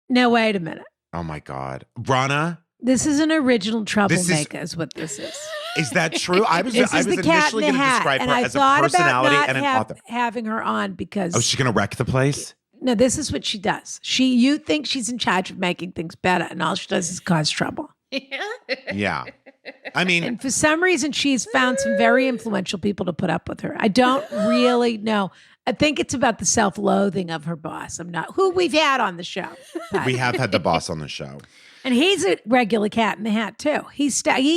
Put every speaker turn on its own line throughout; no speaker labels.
No, wait a minute.
Oh my God. Ronna?
This is an original troublemaker is what this is.
Is that true? I was
This is the Cat
initially
in the
going to
Hat,
describe
and
her
I
as a
thought
personality
about
and an
not
author.
having her on because
Oh, she's going to wreck the place?
no, this is what she does. You think she's in charge of making things better, and all she does is cause trouble.
Yeah. I mean,
And for some reason, she's found some very influential people to put up with her. I don't really know. I think it's about the self-loathing of her boss. I'm not who we've had on the show.
we have had the boss on the show.
And he's a regular Cat in the Hat too. He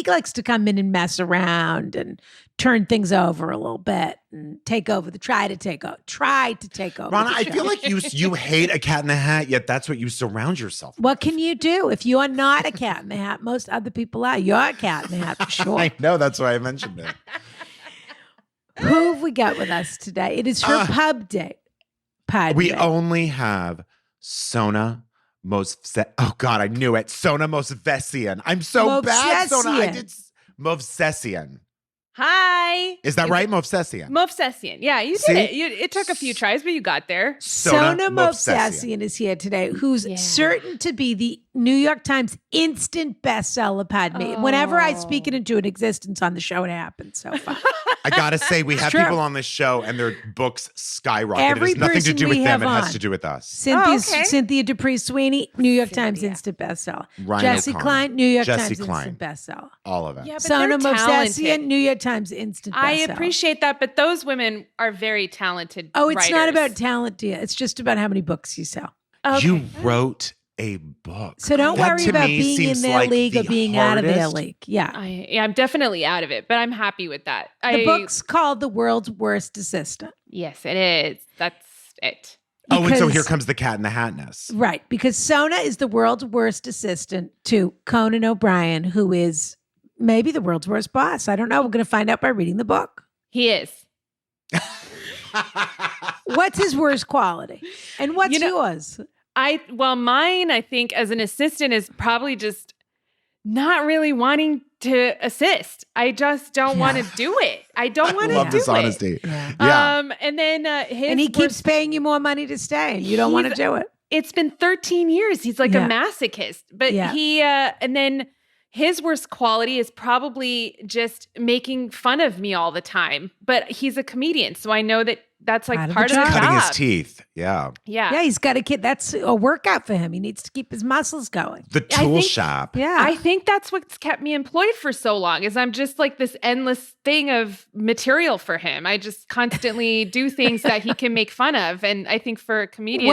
likes to come in and mess around and turn things over a little bit and try to take over.
Ronna, I feel like you hate a Cat in the Hat, yet that's what you surround yourself with.
What can you do if you are not a Cat in the Hat? Most other people are. You're a Cat in the Hat for sure.
I know, that's why I mentioned it.
Who have we got with us today? It is her pub date.
We only have Sona Movsesian. Oh God, I knew it. Sona Movsesian. I'm so bad, Sona. I did Movsesian.
Hi.
Is that right? Movsesian.
Movsesian. Yeah, you did it. It took a few tries, but you got there.
Sona Movsesian is here today, who's certain to be the New York Times instant bestseller. Pardon me. Whenever I speak it into an existence on the show, it happens so far.
I gotta say, we have people on this show and their books skyrocket.
Every
it has nothing to do with
we
them.
have
It has
on.
to do with us.
Cynthia Dupree Sweeney, New York Times instant bestseller.
Ryan
Jesse
O'Connor.
Klein, New York
Jesse
Times
Klein.
instant bestseller.
All of it.
Yeah, but
Sona
they're talented.
Movsesian, New York Times instant bestseller.
I appreciate that, but those women are very talented.
Oh, it's
writers.
not about talent, dear. It's just about how many books you sell.
Okay.
You wrote a book.
So don't
That
worry
to
about
me
being in
seems
their
like
league or
the
being out of their
hardest.
league. Yeah.
I'm definitely out of it, but I'm happy with that.
The book's called The World's Worst Assistant.
Yes, it is. That's it.
Oh, and so
Because-
here comes the Cat in the Hatness.
Right. Because Sona is the world's worst assistant to Conan O'Brien, who is maybe the world's worst boss. I don't know. We're going to find out by reading the book.
He is.
What's his worst quality? And what's yours?
Mine, I think, as an assistant is probably just not really wanting to assist. I just don't want to do it. I don't want to do
Love this
it.
honesty.
Yeah.
And then
And he keeps paying you more money to stay, and you don't want to do it.
It's been 13 years. He's like a masochist. But and then his worst quality is probably just making fun of me all the time. But he's a comedian, so I know that that's like part of the job.
Cutting his teeth. Yeah.
Yeah, he's got a kid. That's a workout for him. He needs to keep his muscles going.
The tool shop.
Yeah.
I think that's what's kept me employed for so long is I'm just like this endless thing of material for him. I just constantly do things that he can make fun of. And I think for a comedian,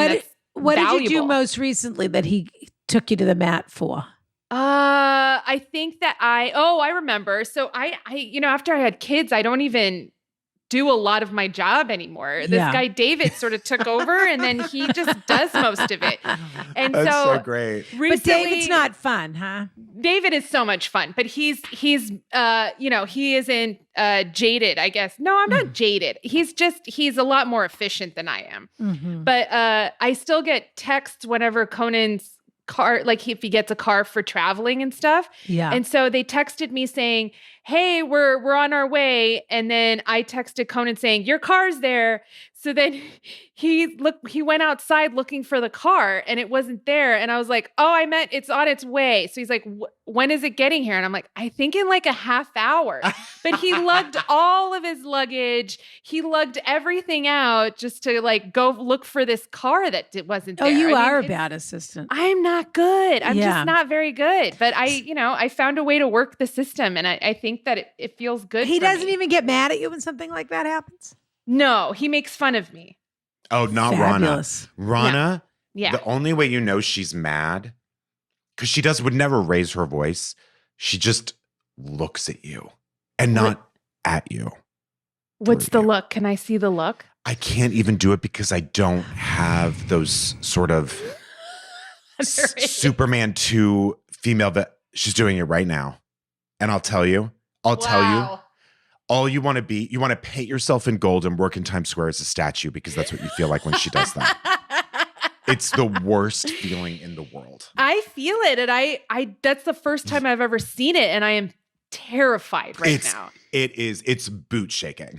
what
valuable.
did you do most recently that he took you to the mat for?
I think that I remember. So I after I had kids, I don't even do a lot of my job anymore. This guy, David, sort of took over and then he just does most of it. And
That's so great.
Recently,
but David's not fun, huh?
David is so much fun, but he's he isn't jaded, I guess. No, I'm not jaded. He's a lot more efficient than I am.
Mm-hmm.
But I still get texts whenever Conan's car, like if he gets a car for traveling and stuff.
Yeah.
And so they texted me saying, hey, we're on our way. And then I texted Conan saying, your car's there. So then he went outside looking for the car and it wasn't there. And I was like, oh, I meant it's on its way. So he's like, when is it getting here? And I'm like, I think in like a half hour. But he lugged all of his luggage. He lugged everything out just to like go look for this car that wasn't there.
Oh, you are a bad assistant.
I'm not good. I'm just not very good. But I found a way to work the system and I think that it feels good.
He doesn't even get mad at you when something like that happens?
No, he makes fun of me.
Oh, not
Fabulous.
Ronna. Ronna,
yeah.
The only way you know she's mad, because she would never raise her voice. She just looks at you and not at you.
What's the look? Can I see the look?
I can't even do it because I don't have those sort of Superman 2 female that she's doing it right now. And I'll tell you, all you want to paint yourself in gold and work in Times Square as a statue because that's what you feel like when she does that. It's the worst feeling in the world.
I feel it. And I that's the first time I've ever seen it. And I am terrified right now.
It's boot shaking.